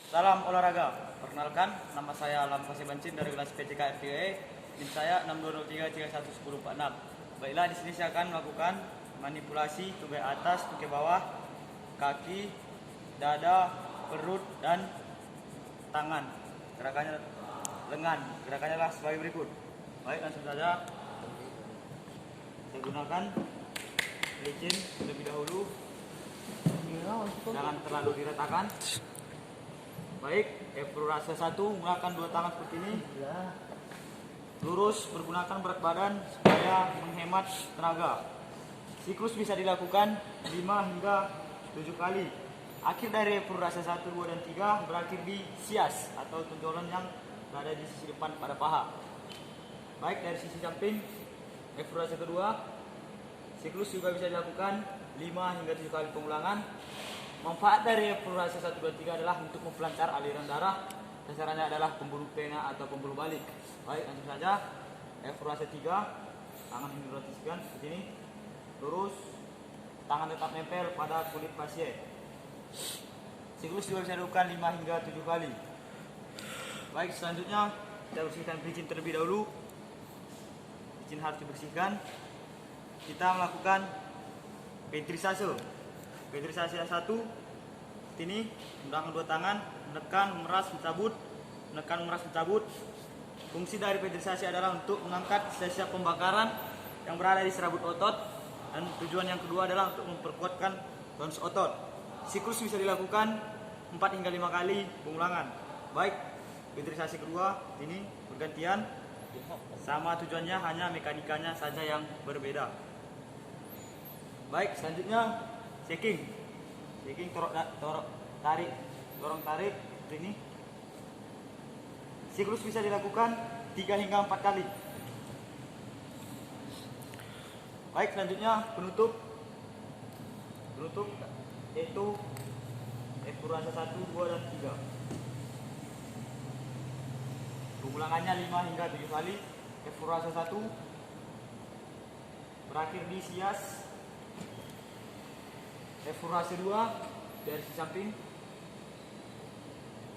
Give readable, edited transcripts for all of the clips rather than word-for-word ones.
Salam olahraga. Perkenalkan, nama saya Alam Bancin dari kelas PTK FTE. NIM saya 6203311046. Baiklah, di sini saya akan melakukan manipulasi tugai atas, tugai bawah, kaki, dada, perut, dan tangan. Gerakannya lengan. Gerakannya adalah sebagai berikut. Baik, langsung saja. Saya gunakan licin terlebih dahulu. Jangan terlalu diratakan. Baik, evaluasi 1 menggunakan dua tangan seperti ini. Lurus, pergunakan berat badan supaya menghemat tenaga. Siklus bisa dilakukan 5 hingga 7 kali. Akhir dari evaluasi 1, 2, dan 3 berakhir di sias atau tonjolan yang berada di sisi depan pada paha. Baik, dari sisi samping, evaluasi kedua, siklus juga bisa dilakukan 5 hingga 7 kali pengulangan. Manfaat dari evaluasi 1, 2, 3 adalah untuk memperlancar aliran darah. Sasarannya adalah pembuluh vena atau pembuluh balik. Baik, langsung saja. Evaluasi 3, tangan ini dirotasikan seperti ini. Lurus, tangan tetap nempel pada kulit pasien. Siklus juga bisa dilakukan 5 hingga 7 kali. Baik, selanjutnya kita bersihkan pelicin terlebih dahulu. Pelicin harus dibersihkan. Kita melakukan ventrisase. Ventrisase 1 ini menggunakan dua tangan, menekan, memeras, mencabut, menekan, memeras, mencabut. Fungsi dari ventrisase adalah untuk mengangkat sisa-sisa pembakaran yang berada di serabut otot, dan tujuan yang kedua adalah untuk memperkuatkan tonus otot. Siklus bisa dilakukan 4 hingga 5 kali pengulangan. Baik, ventrisase kedua ini bergantian, sama tujuannya, hanya mekanikanya saja yang berbeda. Baik, selanjutnya shaking, dorong tarik seperti ini. Siklus bisa dilakukan 3 hingga 4 kali. Baik, selanjutnya penutup yaitu evaluasi 1, 2, dan 3. Pengulangannya 5 hingga 7 kali. Evaluasi 1 berakhir di sias. Evaluasi 2 dari sisi samping.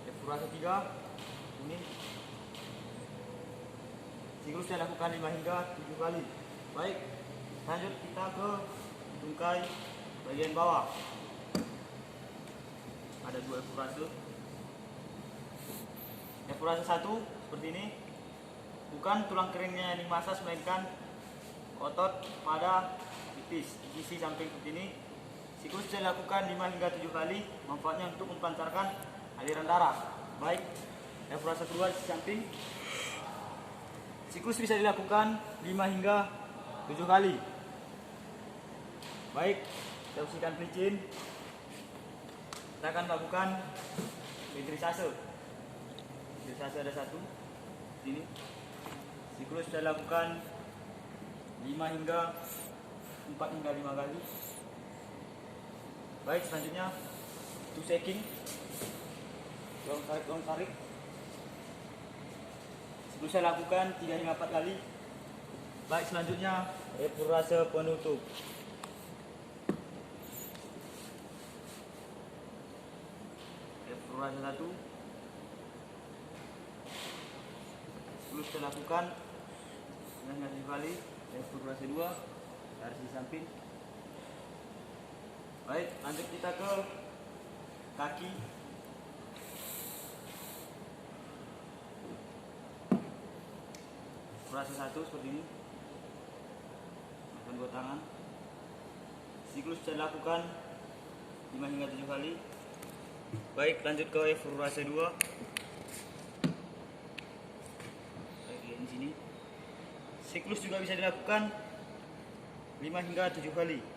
Evaluasi 3 ini. Siklus saya lakukan 5 hingga 7 kali. Baik, lanjut kita ke tungkai bagian bawah. Ada 2 evaluasi. Evaluasi 1 seperti ini. Bukan tulang keringnya yang dimasas, melainkan otot pada pitis di sisi samping seperti ini. Siklus saya lakukan 5 hingga 7 kali. Manfaatnya untuk memperlancarkan aliran darah. Baik, evaluasi kedua di samping. Siklus bisa dilakukan 5 hingga 7 kali. Baik, kita bersihkan pelicin. Kita akan lakukan ventrisase. Ventrisase ada 1 ini. Siklus saya lakukan 5 hingga 4 hingga 5 kali. Baik, selanjutnya itu shaking, dorong tarik. Siklus saya lakukan 3 hingga 4 kali. Baik, selanjutnya evaluasi penutup. Evaluasi 1, siklus saya lakukan 3 hingga 7 kali. Evaluasi 2 dari sisi samping. Baik, lanjut kita ke kaki. Evaluasi 1 seperti ini. Dengan 2 tangan. Siklus saya lakukan 5 hingga 7 kali. Baik, lanjut ke evaluasi 2. Baik, di sini. Siklus juga bisa dilakukan 5 hingga 7 kali.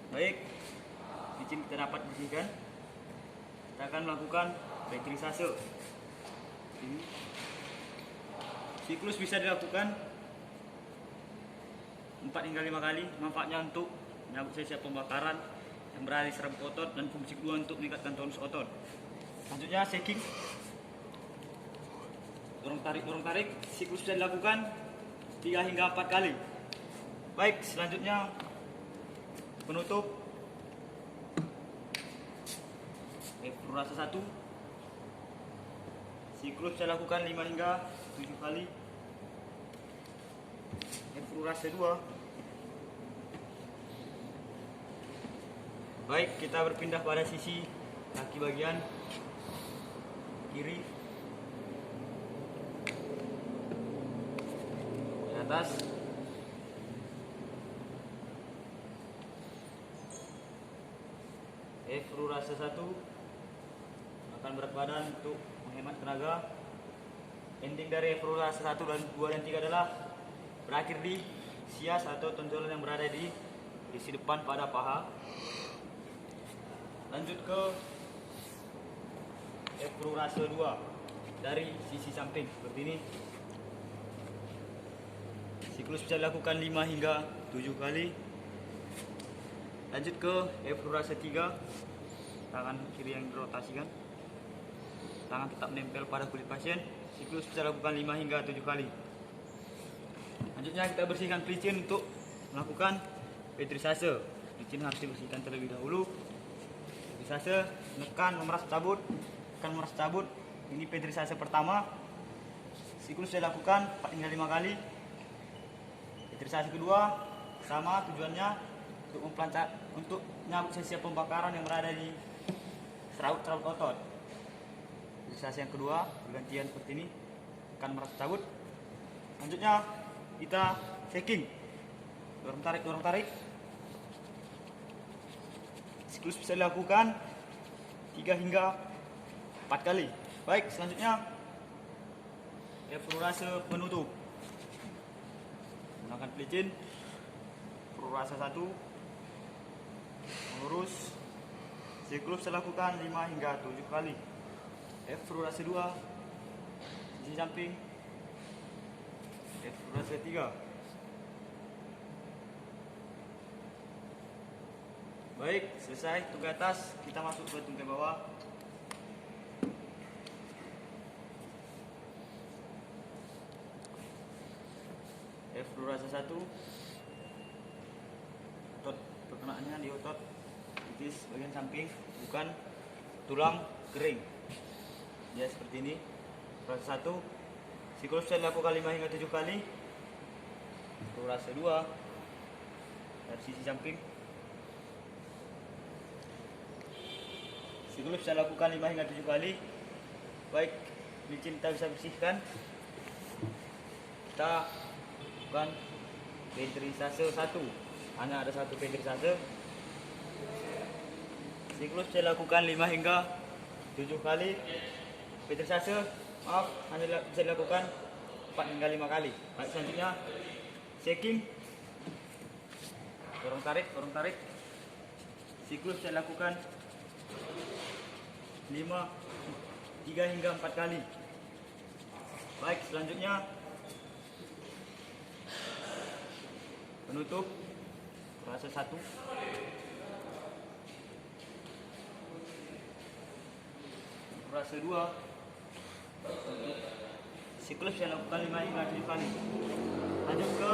Baik, licin kita dapat bersihkan. Kita akan melakukan ventrisase. Ini. Siklus bisa dilakukan 4 hingga 5 kali. Manfaatnya untuk menyambut sisa pembakaran yang berada di serabut otot, dan fungsi kedua untuk meningkatkan tonus otot. Selanjutnya shaking, dorong tarik. Siklus bisa dilakukan 3 hingga 4 kali. Baik, selanjutnya penutup. rasa 1. Siklus saya lakukan 5 hingga 7 kali. Rasa 2. Baik, kita berpindah pada sisi kaki bagian kiri. Di atas. Rasa 1. Makan berat badan untuk menghemat tenaga. Ending dari rasa 1 dan 2 dan 3 adalah berakhir di sias atau tonjolan yang berada di sisi depan pada paha. Lanjut ke rasa 2 dari sisi samping seperti ini. Siklus bisa dilakukan 5 hingga 7 kali. Lanjut ke rasa 3. Tangan kiri yang dirotasikan. Tangan tetap menempel pada kulit pasien. Siklus bisa dilakukan 5 hingga 7 kali. Selanjutnya kita bersihkan pelicin untuk melakukan petrisase. Pelicin harus dibersihkan terlebih dahulu. Petrisase, menekan memeras cabut, tekan memeras cabut. Ini petrisase pertama. Siklus saya lakukan 4 hingga 5 kali. Petrisase kedua sama, tujuannya untuk nyabut sisa pembakaran yang berada di serabut otot. Petrisase yang kedua bergantian seperti ini, tekan memeras cabut. Selanjutnya kita shaking, dorong tarik. Siklus bisa dilakukan 3 hingga 4 kali. Baik, selanjutnya rasa penutup. Gunakan pelicin. Rasa 1 lurus. Siklus bisa dilakukan 5 hingga 7 kali. rasa 2 sisi samping. Rasa 3. Baik, selesai tungkai atas, kita masuk ke tungkai bawah. Rasa 1. Otot perkenaannya di otot titis bagian samping, bukan tulang kering. Ya seperti ini. Rasa 1. Siklus saya lakukan 5 hingga 7 kali. Rasa 2 dari sisi samping. Siklus saya lakukan 5 hingga 7 kali. Baik, pelicin kita bisa bersihkan. Kita lakukan petrisase 1. Hanya ada 1 petrisase. Siklus saya lakukan 5 hingga 7 kali. Petrisase, maaf, hanya bisa dilakukan 4 hingga 5 kali. Baik, selanjutnya shaking. Dorong tarik. Siklus saya lakukan 3 hingga 4 kali. Baik, selanjutnya penutup rasa 1. Rasa 2. Siklus saya lakukan 5 hingga 7 kali. Lanjut ke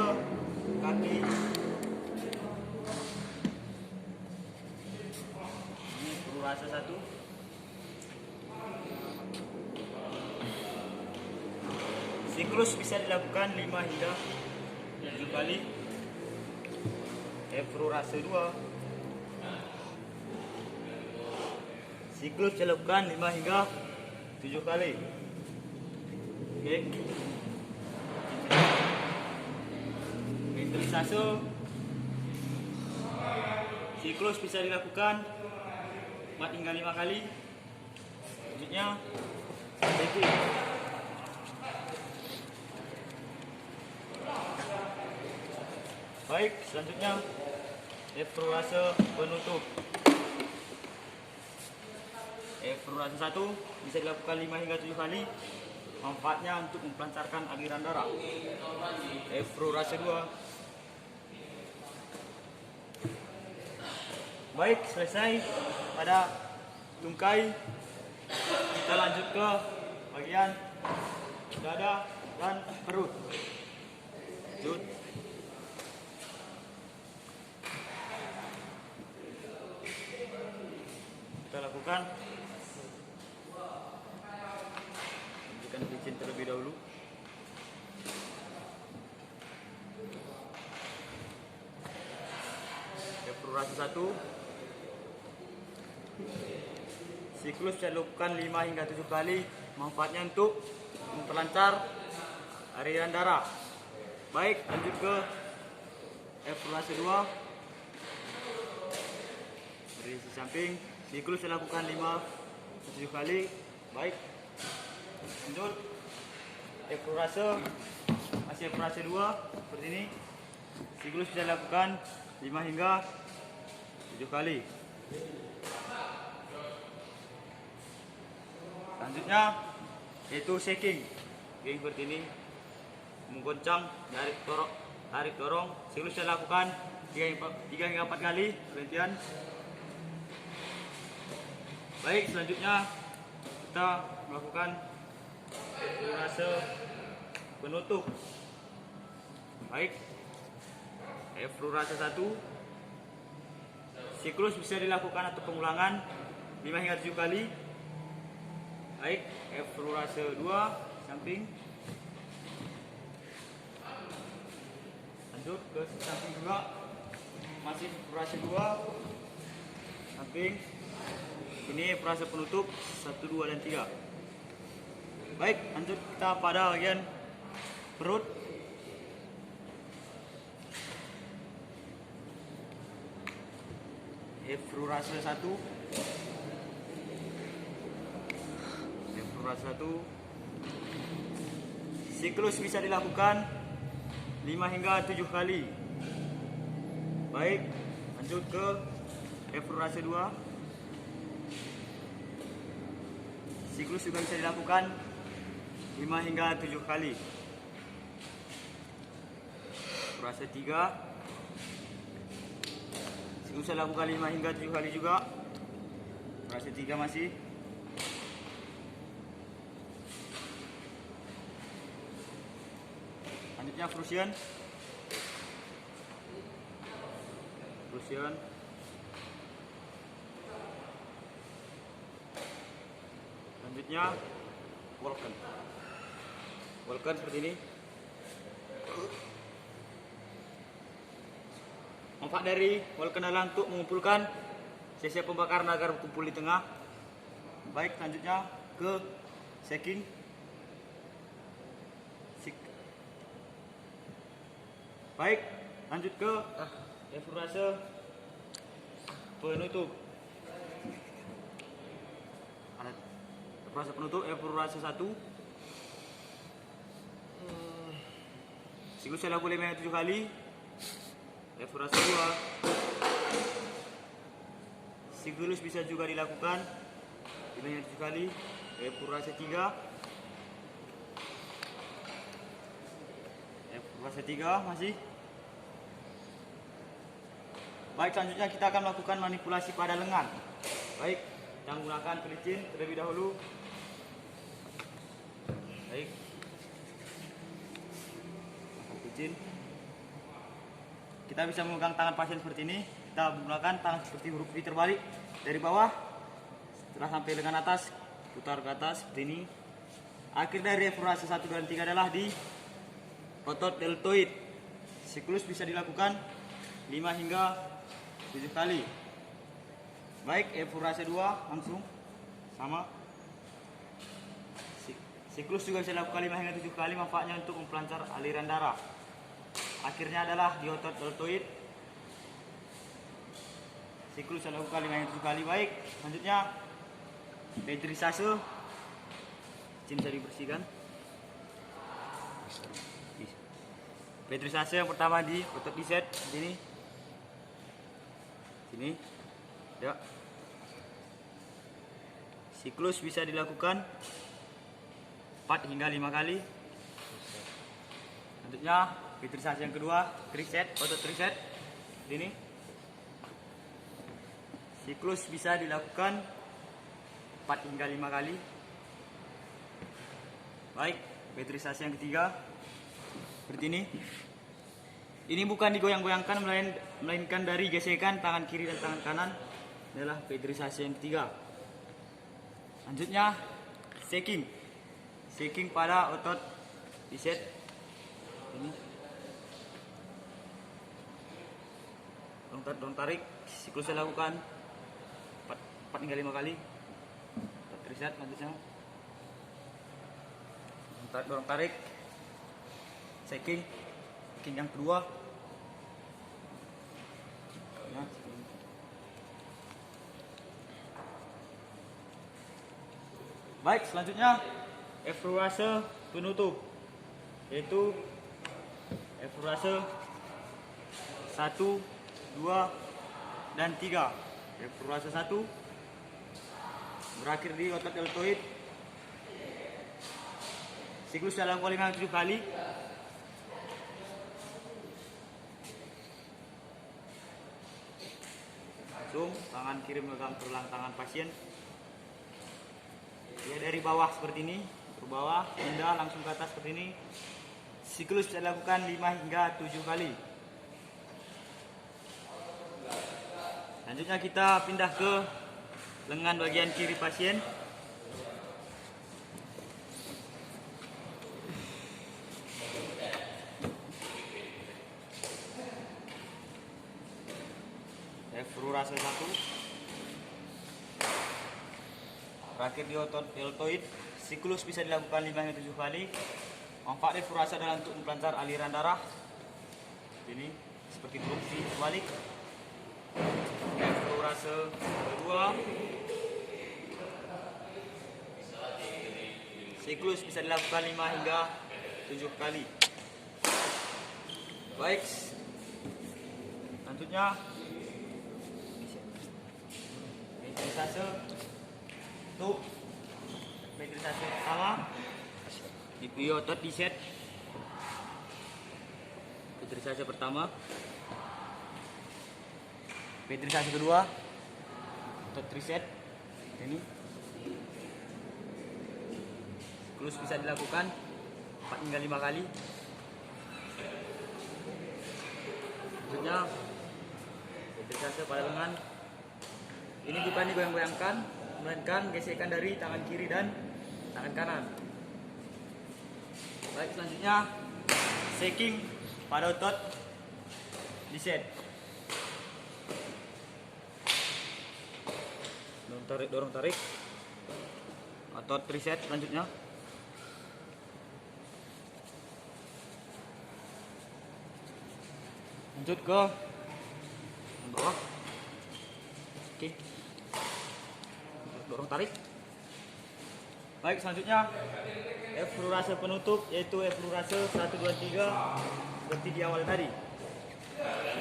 kaki. Ini rasa 1. Siklus bisa dilakukan 5 hingga 7 kali. Rasa 2. Siklus dilakukan 5 hingga 7 kali. Oke. Petrisase. Siklus bisa dilakukan 4 hingga 5 kali. Selanjutnya shaking. Baik, selanjutnya rasa penutup. Rasa 1 bisa dilakukan 5 hingga 7 kali. Manfaatnya untuk mempelancarkan aliran darah. Rasa 2. Baik, selesai pada tungkai. Kita lanjut ke bagian dada dan perut. Lanjut. Kita lakukan Bersihkan pelicin terlebih dahulu. Evaluasi 1. Siklus bisa dilakukan 5 hingga 7 kali. Manfaatnya untuk memperlancar aliran darah. Baik, lanjut ke evaluasi 2. Dari sisi samping, siklus bisa dilakukan 5 hingga 7 kali. Baik, lanjut evaluasi, masih evaluasi 2 seperti ini. Siklus bisa dilakukan 5 hingga 7 kali. Selanjutnya yaitu shaking. Shaking seperti ini, menggoncang, tarik dorong. Siklus saya lakukan 3 hingga 4 kali berhentian. Baik, selanjutnya kita melakukan evaluasi penutup. Baik, evaluasi 1. Siklus bisa dilakukan atau pengulangan 5 hingga 7 kali. Baik, evaluasi 2 samping. Lanjut ke samping juga, masih evaluasi 2 samping. Ini evaluasi penutup 1, 2 dan 3. Baik, lanjut kita pada bagian perut. Evaluasi 1. Evaluasi 1. Siklus bisa dilakukan 5 hingga 7 kali. Baik, lanjut ke evaluasi 2. Siklus juga bisa dilakukan 5 hingga 7 kali. Evaluasi 3. Siklus bisa dilakukan 5 hingga 7 kali juga. Evaluasi 3 masih. Selanjutnya fusion. Selanjutnya Vulcan seperti ini. Manfaat dari Vulcan adalah untuk mengumpulkan sisa pembakaran agar berkumpul di tengah. Baik, selanjutnya ke shaking. Baik, lanjut ke evaluasi penutup. Evaluasi penutup, evaluasi 1. Siklus saya lakukan 5 hingga 7 kali. Evaluasi 2. Siklus bisa juga dilakukan 5 hingga 7 kali. Evaluasi 3. Evaluasi 3 masih. Baik, selanjutnya kita akan melakukan manipulasi pada lengan. Baik, kita menggunakan pelicin terlebih dahulu. Baik, pelicin. Kita bisa memegang tangan pasien seperti ini. Kita menggunakan tangan seperti huruf V terbalik dari bawah. Setelah sampai lengan atas, putar ke atas seperti ini. Akhir dari evaluasi 1 dan 3 adalah di otot deltoid. Siklus bisa dilakukan 5 hingga 7 kali. Baik, evaluasi 2 langsung sama. Siklus juga bisa dilakukan 5 hingga 7 kali. Manfaatnya untuk memperlancar aliran darah. Akhirnya adalah di otot deltoid. Siklus bisa dilakukan 5 hingga 7 kali. Baik, selanjutnya petrisase. Bisa dibersihkan. Petrisase yang pertama di otot bicep sini. Ya. Siklus bisa dilakukan 4 hingga 5 kali. Selanjutnya petrisase yang kedua, tricep, otot tricep ini. Siklus bisa dilakukan 4 hingga 5 kali. Baik, petrisase yang ketiga seperti ini. Ini bukan digoyang-goyangkan, melainkan dari gesekan tangan kiri dan tangan kanan. Ini adalah petrisase yang ketiga. Lanjutnya shaking. shaking pada otot bicep. Ini. Dorong tarik, siklusnya lakukan 4 hingga 5 kali. Reset lanjutnya. Dorong tarik, shaking yang kedua. Baik, selanjutnya evaluasi penutup, yaitu evaluasi 1, 2, dan 3. Evaluasi 1 berakhir di otot deltoid. Siklus dalam polingan 7 kali. Langsung tangan kiri memegang tulang tangan pasien. Ya, dari bawah seperti ini, ke bawah, pindah langsung ke atas seperti ini. Siklus dilakukan 5 hingga 7 kali. Selanjutnya kita pindah ke lengan bagian kiri pasien. Evaluasi 1 berakhir di otot deltoid. Siklus bisa dilakukan 5 hingga 7 kali. Manfaat evaluasi adalah untuk memperlancar aliran darah. Ini seperti fungsi terbalik. Evaluasi kedua, siklus bisa dilakukan 5 hingga 7 kali. Baik, selanjutnya metrisase untuk metrisase pertama di otot di set. Metrisase pertama, metrisase kedua otot triset. Ini siklus bisa dilakukan 4 hingga 5 kali. Selanjutnya metrisase pada lengan. Ini bukan digoyang-goyangkan, melainkan gesekan dari tangan kiri dan tangan kanan. Baik, selanjutnya shaking pada otot bicep. Dorong tarik otot tricep. Selanjutnya lanjut ke bawah. Oke, dorong tarik. Baik, selanjutnya evaluasi penutup, yaitu evaluasi 1, 2, 3 seperti di awal tadi.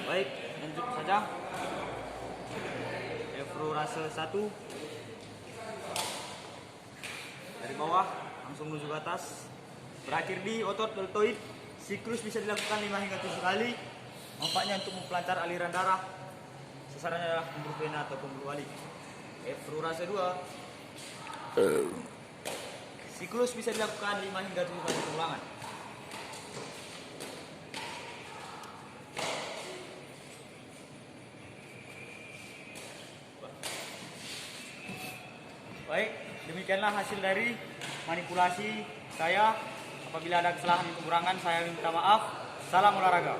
Baik, lanjut saja. Evaluasi 1 dari bawah langsung menuju ke atas, berakhir di otot deltoid. Siklus bisa dilakukan 5 hingga 7 kali. Manfaatnya untuk memperlancar aliran darah. Sasarannya adalah pembuluh vena atau pembuluh wali. Evaluasi 2, siklus bisa dilakukan 5 hingga 7 kali pengulangan. Baik, demikianlah hasil dari manipulasi saya. Apabila ada kesalahan dan kekurangan, saya minta maaf. Salam olahraga.